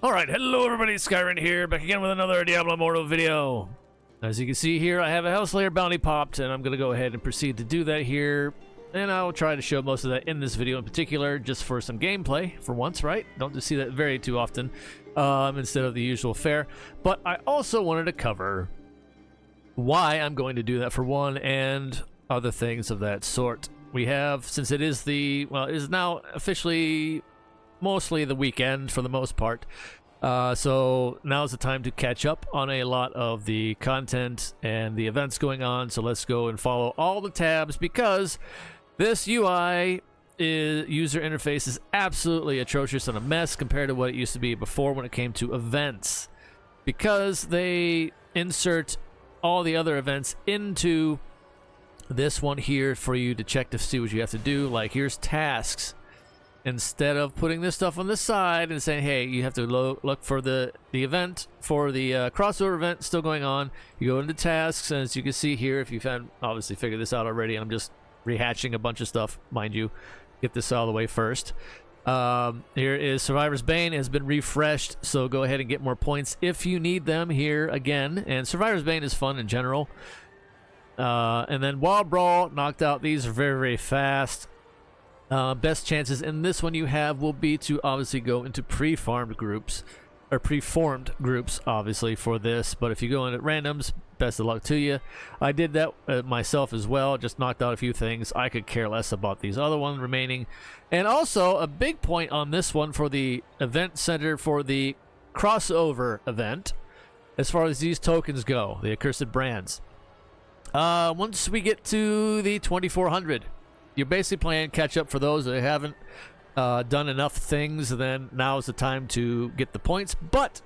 Alright, hello everybody, Skyrim here, back again with another Diablo Immortal video. As you can see here, I have a Hellslayer bounty popped, and I'm going to go ahead and proceed to do that here. And I'll try to show most of that in this video in particular, just for some gameplay, for once, right? Don't just see that very too often, instead of the usual fare. But I also wanted to cover why I'm going to do that for one, and other things of that sort. We have, since it is the, well, it is now officially mostly the weekend for the most part, so now's the time to catch up on a lot of the content and the events going on. So let's go and follow all the tabs, because this UI user interface is absolutely atrocious and a mess compared to what it used to be before when it came to events, because they insert all the other events into this one here for you to check to see what you have to do. Like, here's tasks. Instead of putting this stuff on the side and saying, hey, you have to look for the event, for the crossover event still going on, you go into tasks, and as you can see here, if you've obviously figured this out already, I'm just rehashing a bunch of stuff, mind you, get this out of the way first. Here is Survivor's Bane, has been refreshed, so go ahead and get more points if you need them here again. And Survivor's Bane is fun in general. And then Wild Brawl knocked out. These are very, very fast. Best chances in this one you have will be to obviously go into pre-farmed groups, or pre-formed groups, obviously, for this. But if you go into randoms, best of luck to you. I did that myself as well, just knocked out a few things. I could care less about these other ones remaining. And also, a big point on this one for the event center for the crossover event, as far as these tokens go, the accursed brands. Once we get to the 2400, you're basically playing catch up for those that haven't done enough things. Then now is the time to get the points. But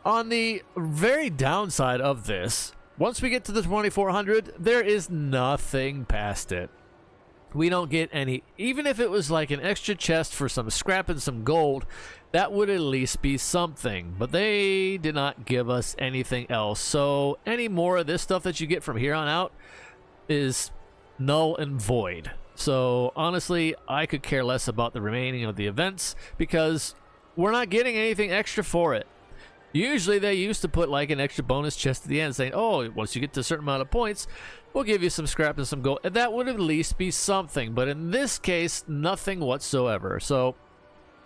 on the very downside of this, once we get to the 2400, there is nothing past it. We don't get any, even if it was like an extra chest for some scrap and some gold, that would at least be something. But they did not give us anything else. So any more of this stuff that you get from here on out is null and void. So honestly, I could care less about the remaining of the events, because we're not getting anything extra for it. Usually they used to put like an extra bonus chest at the end saying, oh, once you get to a certain amount of points, we'll give you some scrap and some gold. And that would at least be something. But in this case, nothing whatsoever. So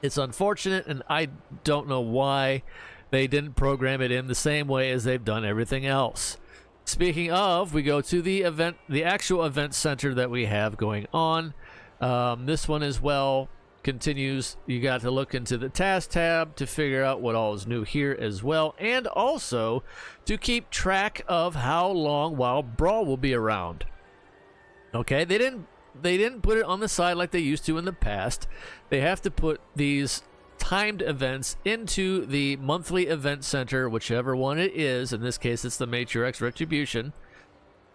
it's unfortunate, and I don't know why they didn't program it in the same way as they've done everything else. Speaking of, we go to the event, the actual event center that we have going on. This one as well continues. You got to look into the task tab to figure out what all is new here as well, and also to keep track of how long Wild Brawl will be around. Okay, they didn't put it on the side like they used to in the past. They have to put these timed events into the monthly event center, whichever one it is. In this case, it's the Matriarch's Retribution.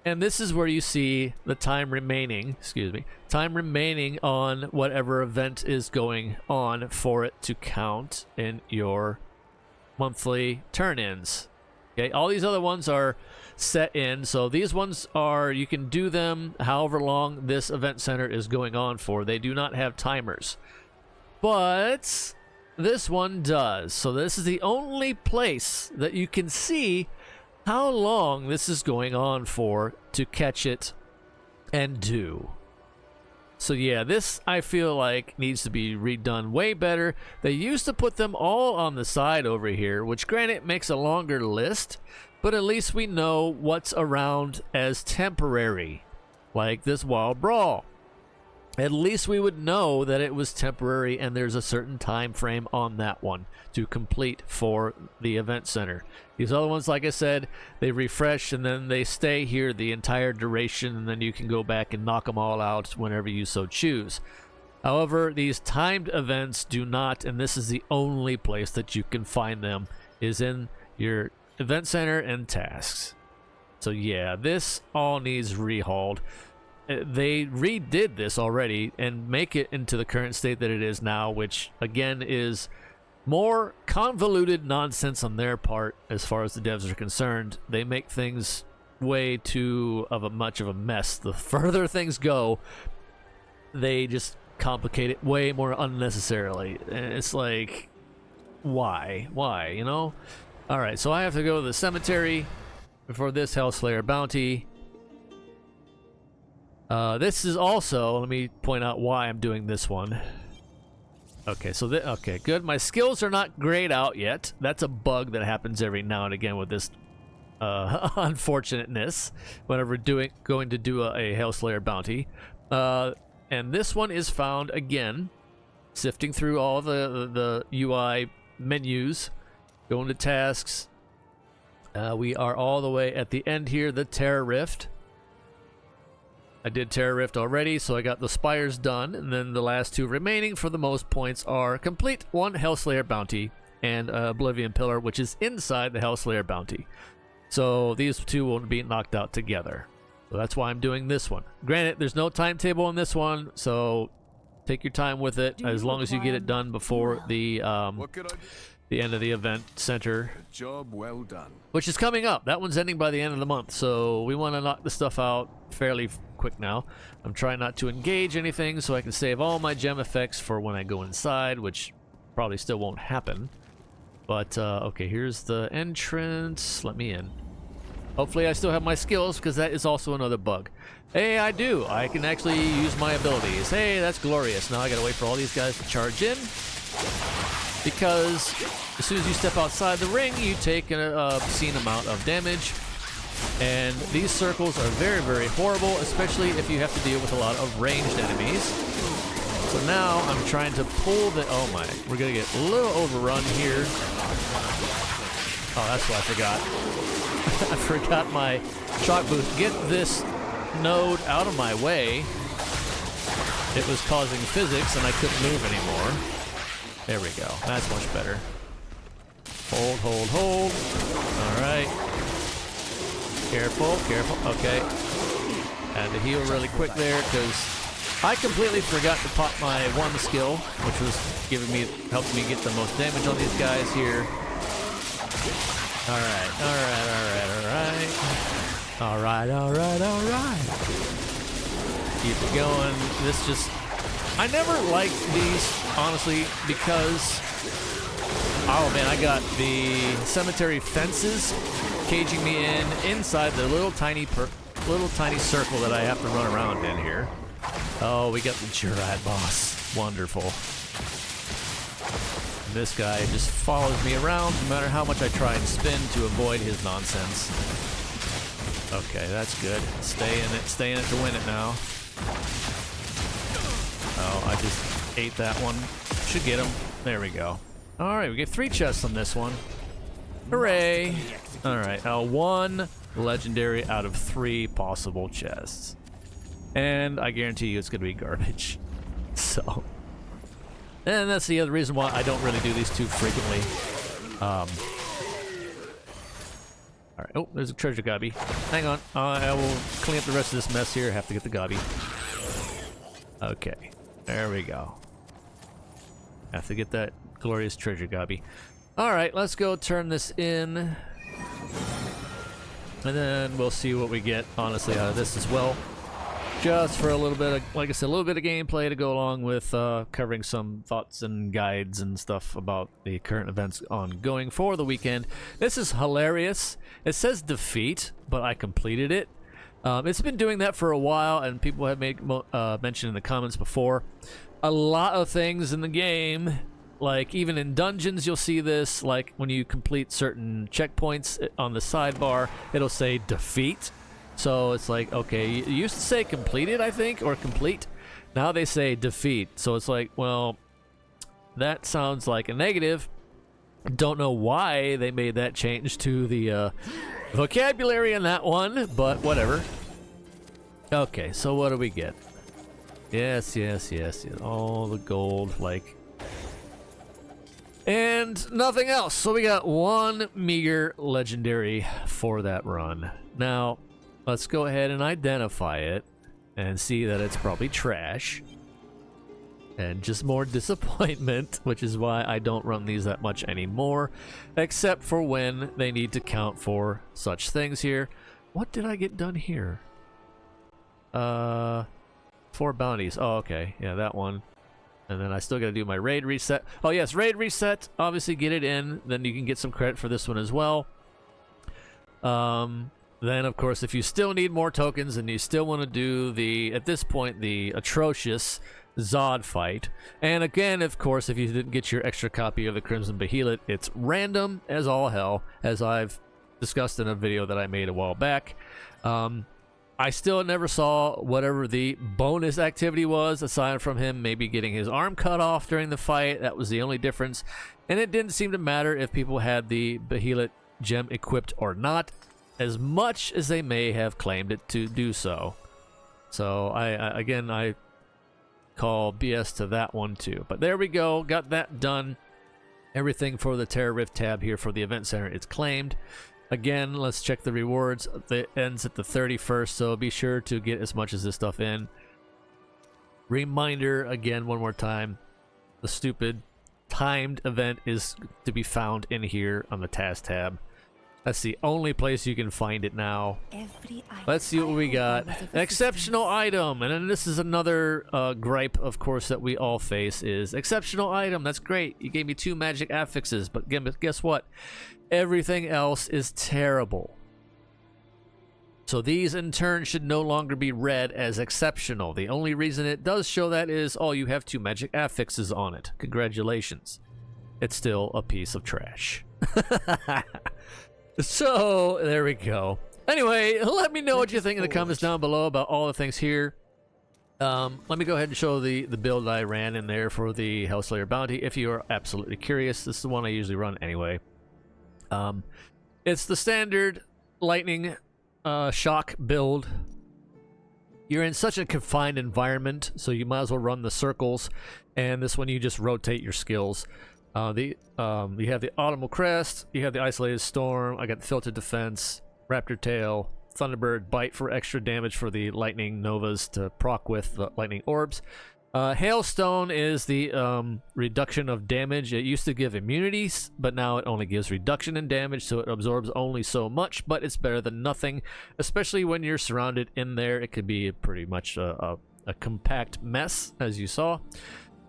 And this is where you see the time remaining, time remaining on whatever event is going on for it to count in your monthly turn-ins. Okay, all these other ones are set in, so these ones are, you can do them however long this event center is going on for. They do not have timers. But this one does. So this is the only place that you can see how long this is going on for to catch it and do. So yeah, this I feel like needs to be redone way better. They used to put them all on the side over here, which granted makes a longer list, but at least we know what's around as temporary, like this Wild Brawl. At least we would know that it was temporary, and there's a certain time frame on that one to complete for the event center. These other ones, like I said, they refresh and then they stay here the entire duration, and then you can go back and knock them all out whenever you so choose. However, these timed events do not, and this is the only place that you can find them, is in your event center and tasks. So yeah, this all needs rehauled. They redid this already and make it into the current state that it is now, which again is more convoluted nonsense on their part as far as the devs are concerned. They make things way too much of a mess. The further things go, they just complicate it way more unnecessarily. And it's like, why? Why, you know? Alright, so I have to go to the cemetery for this Hellslayer bounty. This is also, let me point out why I'm doing this one. Okay, so okay, good. My skills are not grayed out yet. That's a bug that happens every now and again with this unfortunateness whenever going to do a Hellslayer bounty. And this one is found again, sifting through all the UI menus, going to tasks. We are all the way at the end here, the Terror Rift. I did Terror Rift already, so I got the spires done, and then the last two remaining for the most points are complete one Hellslayer bounty and Oblivion Pillar, which is inside the Hellslayer bounty. So these two will be knocked out together. So that's why I'm doing this one. Granted, there's no timetable on this one, so take your time with it as long as you get it done before the end of the event center. Job well done. Which is coming up. That one's ending by the end of the month, so we want to knock this stuff out fairly quick now. I'm trying not to engage anything so I can save all my gem effects for when I go inside, which probably still won't happen. But, okay, here's the entrance. Let me in. Hopefully I still have my skills, because that is also another bug. Hey, I do. I can actually use my abilities. Hey, that's glorious. Now I gotta wait for all these guys to charge in, because as soon as you step outside the ring, you take an obscene amount of damage. And these circles are very, very horrible, especially if you have to deal with a lot of ranged enemies. So now I'm trying to pull the... Oh my, we're gonna get a little overrun here. Oh, that's what I forgot. I forgot my shock boost. Get this node out of my way. It was causing physics and I couldn't move anymore. There we go. That's much better. Hold, hold, hold. Alright. Careful, careful. Okay. Had to heal really quick there because I completely forgot to pop my one skill, which was helping me get the most damage on these guys here. Alright, alright, alright, alright. Alright, alright, alright. Keep it going. This just... I never liked these, honestly, because... Oh man, I got the cemetery fences caging me inside the little tiny circle that I have to run around in here. Oh, we got the Jurat boss. Wonderful. This guy just follows me around no matter how much I try and spin to avoid his nonsense. Okay, that's good. Stay in it to win it now. Oh, I just ate that one. Should get him. There we go. Alright, we get 3 chests on this one. Hooray! Alright, now 1 legendary out of 3 possible chests. And I guarantee you it's going to be garbage. So... And that's the other reason why I don't really do these too frequently. Alright, oh, there's a treasure gobby. Hang on, I will clean up the rest of this mess here. I have to get the gobby. Okay, there we go. Have to get that glorious treasure gobby. Alright, let's go turn this in. And then we'll see what we get, honestly, out of this as well. Just for a little bit of, like I said, a little bit of gameplay to go along with covering some thoughts and guides and stuff about the current events ongoing for the weekend. This is hilarious. It says defeat, but I completed it. It's been doing that for a while, and people have made mention in the comments before. A lot of things in the game, like even in dungeons, you'll see this. Like when you complete certain checkpoints on the sidebar, it'll say defeat. So it's like, okay, you used to say completed, I think, or complete. Now they say defeat. So it's like, well, that sounds like a negative. Don't know why they made that change to the vocabulary in that one, but whatever. Okay, so what do we get? Yes, yes, yes, yes. All the gold, like... And nothing else. So we got 1 meager legendary for that run. Now... let's go ahead and identify it and see that it's probably trash and just more disappointment, which is why I don't run these that much anymore, except for when they need to count for such things here. What did I get done here? 4 bounties. Oh, okay. Yeah, that one. And then I still got to do my raid reset. Oh, yes, raid reset. Obviously, get it in. Then you can get some credit for this one as well. Then, of course, if you still need more tokens and you still want to do the, at this point, the atrocious Zod fight. And again, of course, if you didn't get your extra copy of the Crimson Behelit, it's random as all hell, as I've discussed in a video that I made a while back. I still never saw whatever the bonus activity was, aside from him maybe getting his arm cut off during the fight. That was the only difference. And it didn't seem to matter if people had the Behelit gem equipped or not, as much as they may have claimed it to do so. So, I call BS to that one too. But there we go, got that done. Everything for the Terra Rift tab here for the event center, it's claimed. Again, let's check the rewards. It ends at the 31st, so be sure to get as much as this stuff in. Reminder, again, one more time, the stupid timed event is to be found in here on the task tab. That's the only place you can find it now. Let's see what we got. An exceptional item, and then this is another gripe, of course, that we all face is exceptional item. That's great. You gave me 2 magic affixes, but guess what? Everything else is terrible. So these in turn should no longer be read as exceptional. The only reason it does show that is, oh, you have 2 magic affixes on it. Congratulations. It's still a piece of trash. So, there we go. Anyway, let me know what you think in the comments down below about all the things here. Let me go ahead and show the build I ran in there for the Hellslayer bounty if you are absolutely curious. This is the one I usually run anyway. It's the standard lightning shock build. You're in such a confined environment, so you might as well run the circles, and this one you just rotate your skills. You have the Autumnal Crest, you have the Isolated Storm, I got the Filtered Defense, Raptor Tail, Thunderbird Bite for extra damage for the Lightning Novas to proc with the Lightning Orbs. Hailstone is the reduction of damage. It used to give immunities, but now it only gives reduction in damage, so it absorbs only so much, but it's better than nothing, especially when you're surrounded in there. It could be pretty much a compact mess, as you saw.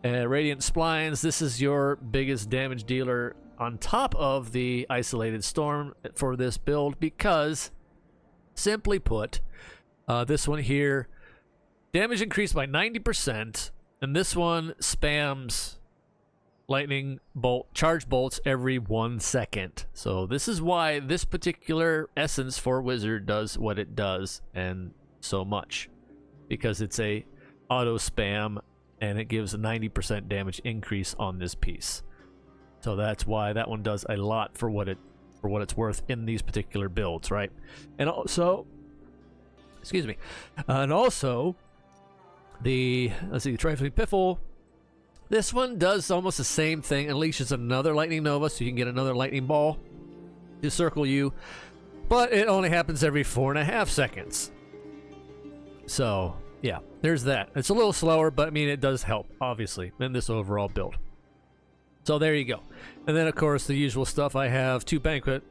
Radiant Splines, this is your biggest damage dealer on top of the Isolated Storm for this build because, simply put, this one here, damage increased by 90%, and this one spams lightning bolt, charge bolts every 1 second. So this is why this particular essence for Wizard does what it does, and so much. Because it's a auto spam, and it gives a 90% damage increase on this piece. So that's why that one does a lot for what it's worth in these particular builds, right? And also, excuse me, and also the, let's see, the Trifling Piffle. This one does almost the same thing, unleashes another Lightning Nova, so you can get another Lightning Ball to circle you, but it only happens every 4.5 seconds. So yeah, there's that. It's a little slower, but I mean, it does help, obviously, in this overall build. So there you go. And then, of course, the usual stuff. I have 2 Banquet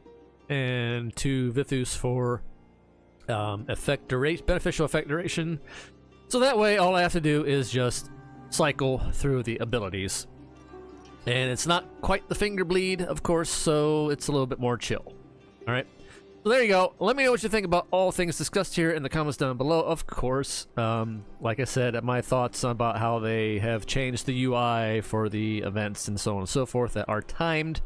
and 2 Vithus for beneficial effect duration. So that way, all I have to do is just cycle through the abilities. And it's not quite the finger bleed, of course, so it's a little bit more chill. All right. So there you go. Let me know what you think about all things discussed here in the comments down below. Of course, like I said, my thoughts about how they have changed the UI for the events and so on and so forth that are timed.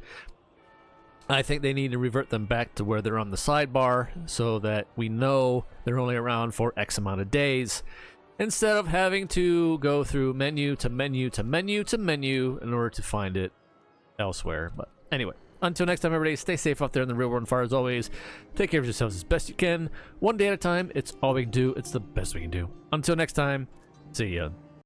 I think they need to revert them back to where they're on the sidebar so that we know they're only around for X amount of days, instead of having to go through menu to menu to menu to menu in order to find it elsewhere. But anyway. Until next time, everybody, stay safe out there in the real world and fire as always. Take care of yourselves as best you can. One day at a time. It's all we can do. It's the best we can do. Until next time, see ya.